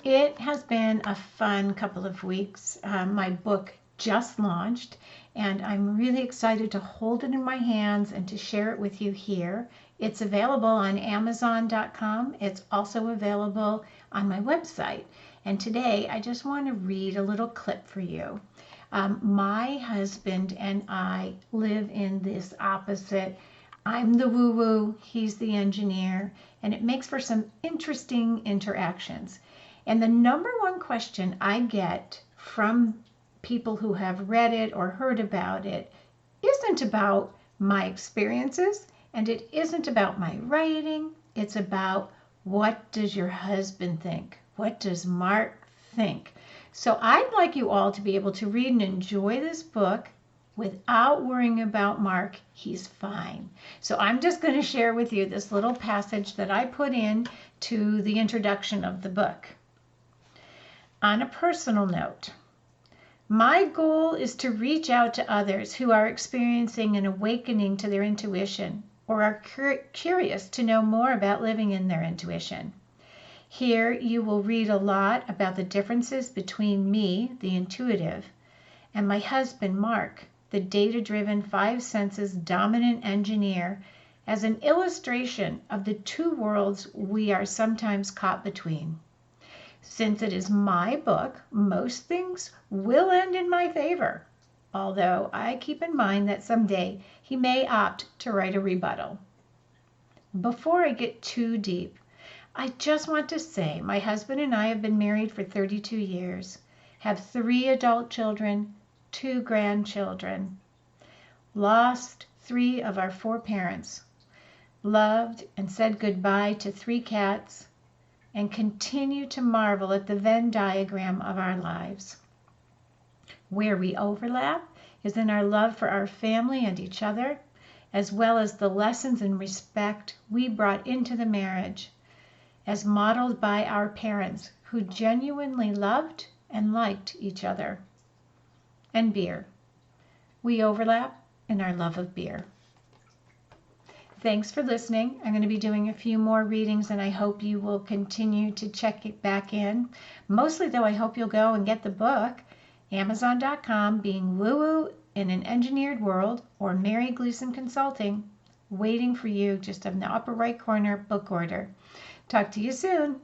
It has been a fun couple of weeks. My book just launched, and I'm really excited to hold it in my hands and to share it with you here. It's available on Amazon.com. It's also available on my website. And today I just want to read a little clip for you. My husband and I live in this opposite. I'm the woo-woo, he's the engineer, and it makes for some interesting interactions. And the number one question I get from people who have read it or heard about it isn't about my experiences, and it isn't about my writing. It's about, what does your husband think? What does Mark think? So I'd like you all to be able to read and enjoy this book without worrying about Mark. He's fine. So I'm just going to share with you this little passage that I put in to the introduction of the book. On a personal note, my goal is to reach out to others who are experiencing an awakening to their intuition or are curious to know more about living in their intuition. Here you will read a lot about the differences between me, the intuitive, and my husband, Mark, the data-driven, five senses dominant engineer, as an illustration of the two worlds we are sometimes caught between. Since it is my book, most things will end in my favor, although I keep in mind that someday he may opt to write a rebuttal. Before I get too deep, I just want to say my husband and I have been married for 32 years, have 3 adult children, 2 grandchildren, lost 3 of our 4 parents, loved and said goodbye to 3 cats, and continue to marvel at the Venn diagram of our lives. Where we overlap is in our love for our family and each other, as well as the lessons and respect we brought into the marriage, as modeled by our parents who genuinely loved and liked each other. And beer. We overlap in our love of beer. Thanks for listening. I'm going to be doing a few more readings, and I hope you will continue to check it back in. Mostly, though, I hope you'll go and get the book, Amazon.com, Being Woo-Woo in an Engineered World, or Mary Gleason Consulting, waiting for you just in the upper right corner, book order. Talk to you soon.